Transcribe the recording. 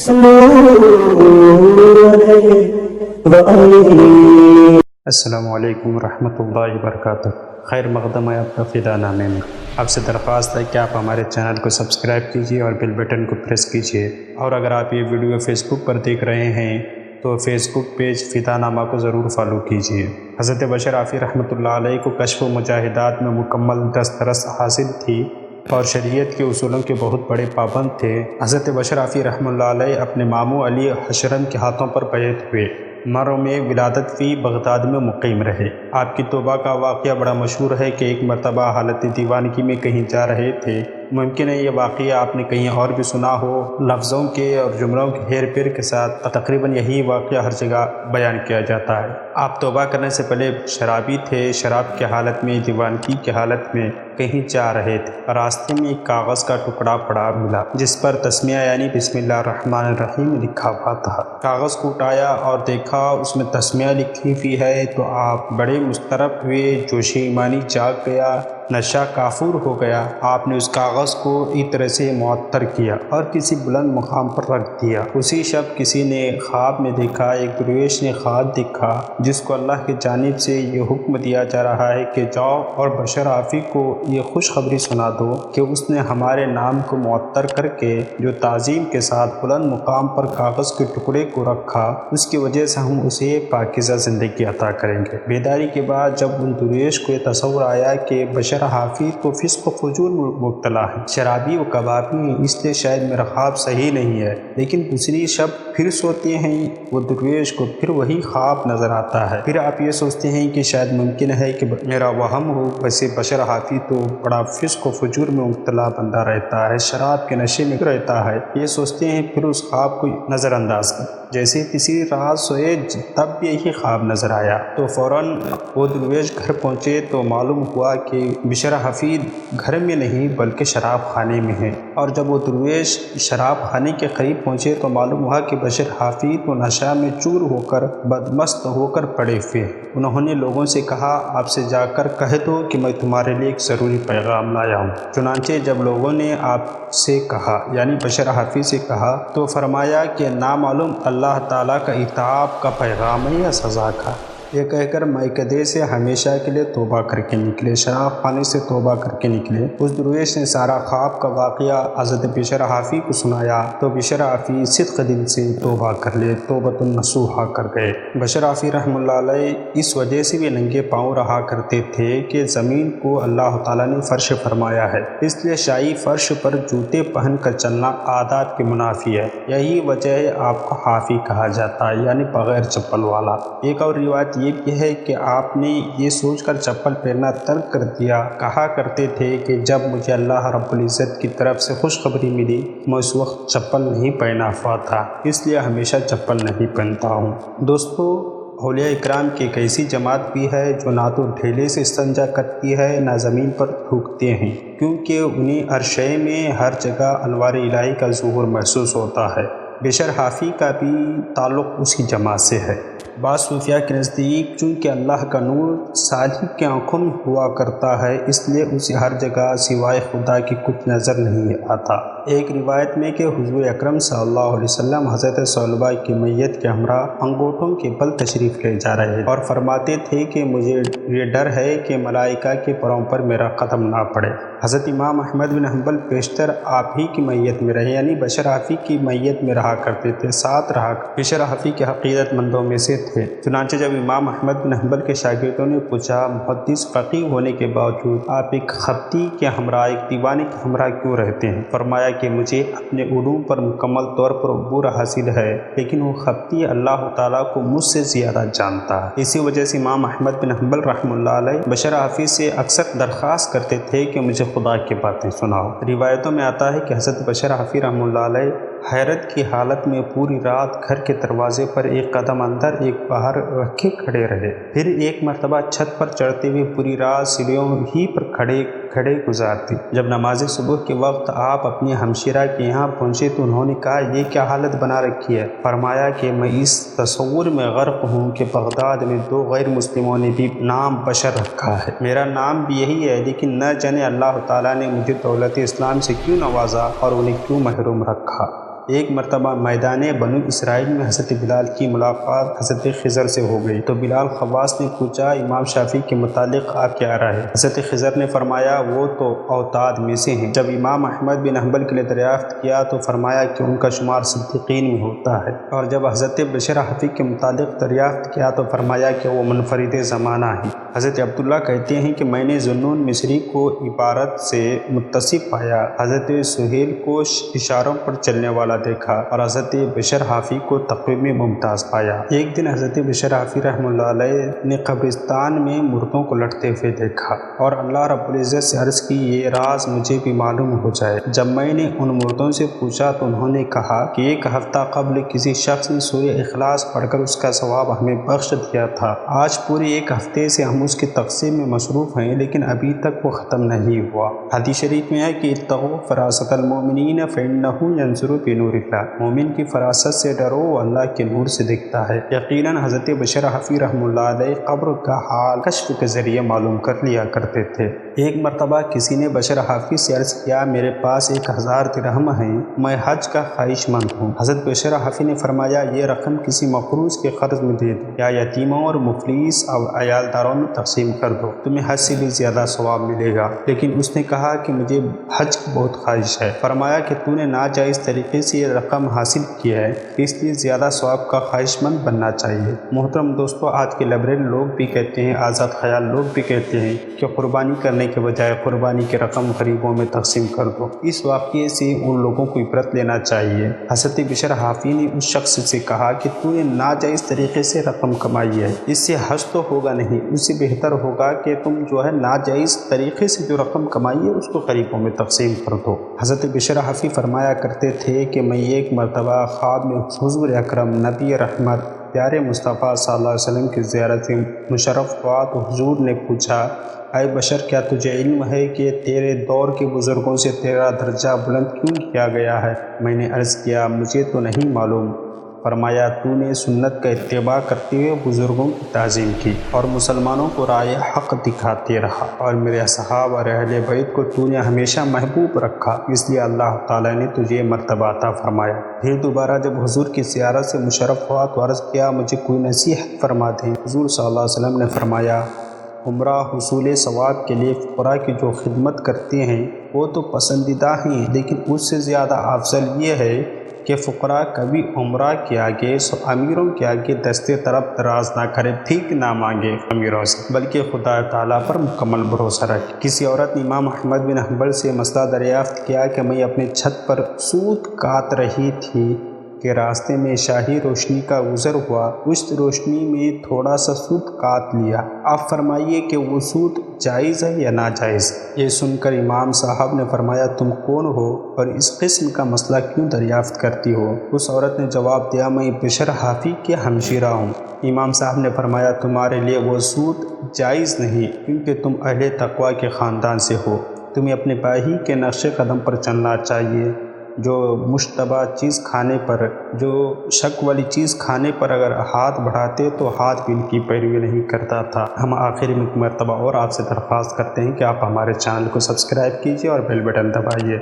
السلام علیکم ورحمۃ اللہ وبرکاتہ۔ خیر مقدم ہے آپ کا فدا نامے میں۔ آپ سے درخواست ہے کہ آپ ہمارے چینل کو سبسکرائب کیجیے اور بیل بٹن کو پریس کیجیے، اور اگر آپ یہ ویڈیو فیس بک پر دیکھ رہے ہیں تو فیس بک پیج فدا نامہ کو ضرور فالو کیجیے۔ حضرت بشر حافی رحمۃ اللہ علیہ کو کشف و مجاہدات میں مکمل دسترس حاصل تھی اور شریعت کے اصولوں کے بہت بڑے پابند تھے۔ حضرت بشر حافی رحمۃ اللہ علیہ اپنے ماموں علی حشرم کے ہاتھوں پر بیعت ہوئے، مرو میں ولادت فی بغداد میں مقیم رہے۔ آپ کی توبہ کا واقعہ بڑا مشہور ہے کہ ایک مرتبہ حالت دیوانگی میں کہیں جا رہے تھے۔ ممکن ہے یہ واقعہ آپ نے کہیں اور بھی سنا ہو، لفظوں کے اور جملوں کے ہیر پھیر کے ساتھ تقریباً یہی واقعہ ہر جگہ بیان کیا جاتا ہے۔ آپ توبہ کرنے سے پہلے شرابی تھے، شراب کی حالت میں، دیوانگی کی حالت میں کہیں جا رہے تھے۔ راستے میں ایک کاغذ کا ٹکڑا پڑا ملا جس پر تسمیہ یعنی بسم اللہ الرحمن الرحیم لکھا ہوا تھا۔ کاغذ کو اٹھایا اور دیکھا اس میں تسمیہ لکھی ہوئی ہے تو آپ بڑے مضطرب ہوئے، جوش ایمانی جاگ گیا، نشہ کافور ہو گیا۔ آپ نے اس کاغذ کو ایک طرح سے معطر کیا اور کسی بلند مقام پر رکھ دیا۔ اسی شب کسی نے خواب میں دیکھا، ایک درویش نے خواب دیکھا جس کو اللہ کی جانب سے یہ حکم دیا جا رہا ہے کہ جاؤ اور بشر حافی کو یہ خوشخبری سنا دو کہ اس نے ہمارے نام کو معطر کر کے جو تعظیم کے ساتھ بلند مقام پر کاغذ کے ٹکڑے کو رکھا، اس کی وجہ سے ہم اسے پاکیزہ زندگی عطا کریں گے۔ بیداری کے بعد جب ان درویش کو یہ تصور آیا کہ بشر حافی تو فسق و فجور میں مبتلا ہے، شرابی و کبابی ہیں، اس لیے شاید میرا خواب صحیح نہیں ہے، لیکن دوسری شب پھر سوتے ہیں وہ درویش کو پھر وہی خواب نظر آتا ہے۔ پھر آپ یہ سوچتے ہیں کہ شاید ممکن ہے کہ میرا وہم ہو، ویسے بشر حافی تو بڑا فسق و فجور میں مبتلا بندہ رہتا ہے، شراب کے نشے میں رہتا ہے۔ یہ سوچتے ہیں، پھر اس خواب کو نظر انداز کر جیسے تیسری رات سوئے تب بھی یہی خواب نظر آیا تو فوراً وہ درویش گھر پہنچے تو معلوم ہوا کہ بشر حافی گھر میں نہیں بلکہ شراب خانے میں ہے، اور جب وہ درویش شراب خانے کے قریب پہنچے تو معلوم ہوا کہ بشر حافی تو نشہ میں چور ہو کر بدمست ہو کر پڑے ہوئے۔ انہوں نے لوگوں سے کہا، آپ سے جا کر کہہ دو کہ میں تمہارے لیے ایک ضروری پیغام لایا ہوں۔ چنانچہ جب لوگوں نے آپ سے کہا یعنی بشر حافی سے کہا تو فرمایا کہ نامعلوم اللہ تعالیٰ کا عتاب کا پیغام ہے یا سزا کا۔ یہ کہہ کر مائکدے سے ہمیشہ کے لیے توبہ کر کے نکلے، شراب خانے سے توبہ کر کے نکلے۔ اس درویش نے سارا خواب کا واقعہ حضرت بشر حافی کو سنایا تو بشر حافی صدق دل سے توبہ کر لے، توبۃ النصوحہ کر گئے۔ بشر حافی رحمۃ اللہ علیہ اس وجہ سے بھی ننگے پاؤں رہا کرتے تھے کہ زمین کو اللہ تعالیٰ نے فرش فرمایا ہے، اس لیے شاہی فرش پر جوتے پہن کر چلنا آداب کے منافی ہے، یہی وجہ ہے آپ کو حافی کہا جاتا ہے، یعنی بغیر چپل والا۔ ایک اور روایت یہ بھی ہے کہ آپ نے یہ سوچ کر چپل پہننا ترک کر دیا، کہا کرتے تھے کہ جب مجھے اللہ رب العزت کی طرف سے خوشخبری ملی میں اس وقت چپل نہیں پہنا ہوا تھا، اس لیے ہمیشہ چپل نہیں پہنتا ہوں۔ دوستو، اولیاء اکرام کی ایک ایسی جماعت بھی ہے جو نہ تو ڈھیلے سے استنجا کرتی ہے نہ زمین پر تھوکتے ہیں، کیونکہ انہیں ہر شے میں ہر جگہ انوار الہی کا ظہور محسوس ہوتا ہے۔ بشر حافی کا بھی تعلق اسی جماعت سے ہے۔ بعض صوفیاء کے نزدیک چونکہ اللہ کا نور سالک کی آنکھوں میں ہوا کرتا ہے، اس لیے اسے ہر جگہ سوائے خدا کی کچھ نظر نہیں آتا۔ ایک روایت میں کہ حضور اکرم صلی اللہ علیہ وسلم حضرت صلبہ کی میت کے ہمراہ انگوٹھوں کے بل تشریف لے جا رہے اور فرماتے تھے کہ مجھے یہ ڈر ہے کہ ملائکہ کے پروں پر میرا قدم نہ پڑے۔ حضرت امام احمد بن حنبل بیشتر آپ ہی کی میت میں رہے، یعنی بشر حافی کی میت میں رہا کرتے تھے، ساتھ رہا بشر حافی کے عقیدت مندوں میں سے تھے۔ چنانچہ جب امام احمد بن حنبل کے شاگردوں نے پوچھا، محدث فقیہ ہونے کے باوجود آپ ایک خبتی کے ہمراہ، ایک دیوانے کے ہمراہ کیوں رہتے ہیں؟ فرمایا کہ مجھے اپنے علوم پر مکمل طور پر عبور حاصل ہے، لیکن وہ خبتی اللہ تعالیٰ کو مجھ سے زیادہ جانتا ہے۔ اسی وجہ سے امام احمد بن حنبل رحمہ اللہ علیہ بشر حافی سے اکثر درخواست کرتے تھے کہ مجھے خدا کی باتیں سناؤ۔ روایتوں میں آتا ہے کہ حضرت بشر حافی رحمہ اللہ علیہ حیرت کی حالت میں پوری رات گھر کے دروازے پر ایک قدم اندر ایک باہر رکھے کھڑے رہے، پھر ایک مرتبہ چھت پر چڑھتے ہوئے پوری رات سیڑھیوں ہی پر کھڑے گزارتی۔ جب نماز صبح کے وقت آپ اپنی ہمشیرہ کے یہاں پہنچے تو انہوں نے کہا، یہ کیا حالت بنا رکھی ہے؟ فرمایا کہ میں اس تصور میں غرق ہوں کہ بغداد میں 2 غیر مسلموں نے بھی نام بشر رکھا ہے، میرا نام بھی یہی ہے، لیکن نہ جانے اللہ تعالیٰ نے مجھے دولت اسلام سے کیوں نوازا اور انہیں کیوں محروم رکھا۔ ایک مرتبہ میدان بنو اسرائیل میں حضرت بلال کی ملاقات حضرت خضر سے ہو گئی تو بلال خواص نے پوچھا امام شافعی کے متعلق آپ کیا رائے ہے؟ حضرت خضر نے فرمایا وہ تو اوتاد میں سے ہیں۔ جب امام احمد بن حنبل کے لیے دریافت کیا تو فرمایا کہ ان کا شمار صدیقین میں ہوتا ہے، اور جب حضرت بشر حفیظ کے متعلق دریافت کیا تو فرمایا کہ وہ منفرد زمانہ ہیں۔ حضرت عبداللہ کہتے ہیں کہ میں نے ذوالنون مصری کو عبارت سے متصف پایا، حضرت سہیل کو اشاروں پر چلنے والا دیکھا اور حضرت بشر حافی کو تقویم میں ممتاز پایا۔ ایک دن حضرت بشر حافی رحمہ اللہ علیہ نے قبرستان میں مردوں کو لٹتے ہوئے دیکھا اور اللہ رب العزت سے عرض کی یہ راز مجھے بھی معلوم ہو جائے۔ جب میں نے ان مردوں سے پوچھا تو انہوں نے کہا کہ ایک ہفتہ قبل کسی شخص نے سورہ اخلاص پڑھ کر اس کا ثواب ہمیں بخش دیا تھا، آج پورے ایک ہفتے سے ہم اس کی تقسیم میں مصروف ہیں لیکن ابھی تک وہ ختم نہیں ہوا۔ حدیث شریف میں ہے کہ اتقوا فراست المؤمنین فإنہ ینظر بنور اللہ، مومن کی فراست سے ڈرو، وہ اللہ کے نور سے دکھتا ہے۔ یقیناً حضرت بشر حفیظ رحمہ اللہ علیہ قبر کا حال کشف کے ذریعے معلوم کر لیا کرتے تھے۔ ایک مرتبہ کسی نے بشر حافظ سے عرض کیا میرے پاس 1000 درہم ہیں، میں حج کا خواہش مند ہوں۔ حضرت بشر حافظ نے فرمایا یہ رقم کسی مقروض کے قرض میں دے دو یا یتیموں اور مفلس اور عیالداروں میں تقسیم کر دو، تمہیں حج سے بھی زیادہ ثواب ملے گا۔ لیکن اس نے کہا کہ مجھے حج کی بہت خواہش ہے۔ فرمایا کہ تو نے ناجائز طریقے سے یہ رقم حاصل کی ہے، اس لیے زیادہ ثواب کا خواہش مند بننا چاہیے۔ محترم دوستو، آج کے لائبریری لوگ بھی کہتے ہیں، آزاد خیال لوگ بھی کہتے ہیں کہ قربانی کرنے کے بجائے قربانی کی رقم غریبوں میں تقسیم کر دو۔ اس واقعے سے ان لوگوں کو عبرت لینا چاہیے۔ حضرت بشر حافی نے اس شخص سے کہا کہ تو نے ناجائز طریقے سے رقم کمائی ہے، اس سے حج تو ہوگا نہیں، اس سے بہتر ہوگا کہ تم جو ہے ناجائز طریقے سے جو رقم کمائی ہے اس کو غریبوں میں تقسیم کر دو۔ حضرت بشر حافی فرمایا کرتے تھے کہ میں ایک مرتبہ خواب میں حضور اکرم نبی رحمت پیارے مصطفیٰ صلی اللہ علیہ وسلم کی زیارت سے مشرف ہوا تو حضور نے پوچھا اے بشر کیا تجھے علم ہے کہ تیرے دور کے بزرگوں سے تیرا درجہ بلند کیوں کیا گیا ہے؟ میں نے عرض کیا مجھے تو نہیں معلوم۔ فرمایا تو نے سنت کا اتباع کرتے ہوئے بزرگوں کی تعظیم کی اور مسلمانوں کو رائے حق دکھاتے رہا، اور میرے اصحاب اور اہل بیت کو تو نے ہمیشہ محبوب رکھا، اس لیے اللہ تعالیٰ نے تجھے مرتبہ عطا فرمایا۔ پھر دوبارہ جب حضور کی زیارت سے مشرف ہوا تو عرض کیا مجھے کوئی نصیحت فرما دیں۔ حضور صلی اللہ علیہ وسلم نے فرمایا عمرہ حصول ثواب کے لیے فقراء کی جو خدمت کرتے ہیں وہ تو پسندیدہ ہیں، لیکن اس سے زیادہ افضل یہ ہے کہ فقراء کبھی عمرہ کے آگے امیروں کے آگے دستے طرف دراز نہ کرے، بھیک نہ مانگے امیروں سے، بلکہ خدا تعالیٰ پر مکمل بھروسہ رکھے۔ کسی عورت نے امام احمد بن حنبل سے مسئلہ دریافت کیا کہ میں اپنے چھت پر سوت کاٹ رہی تھی کہ راستے میں شاہی روشنی کا گزر ہوا، اس روشنی میں تھوڑا سا سوت کاٹ لیا، آپ فرمائیے کہ وہ سوت جائز ہے یا ناجائز؟ یہ سن کر امام صاحب نے فرمایا تم کون ہو اور اس قسم کا مسئلہ کیوں دریافت کرتی ہو؟ اس عورت نے جواب دیا میں بشر حافی کے ہمشیرہ ہوں۔ امام صاحب نے فرمایا تمہارے لیے وہ سوت جائز نہیں کیونکہ تم اہل تقوی کے خاندان سے ہو، تمہیں اپنے بھائی کے نقش قدم پر چلنا چاہیے۔ جو مشتبہ چیز کھانے پر، جو شک والی چیز کھانے پر اگر ہاتھ بڑھاتے تو ہاتھ بھی ان کی پیروی نہیں کرتا تھا۔ ہم آخر میں ایک مرتبہ اور آپ سے درخواست کرتے ہیں کہ آپ ہمارے چینل کو سبسکرائب کیجیے اور بیل بٹن دبائیے۔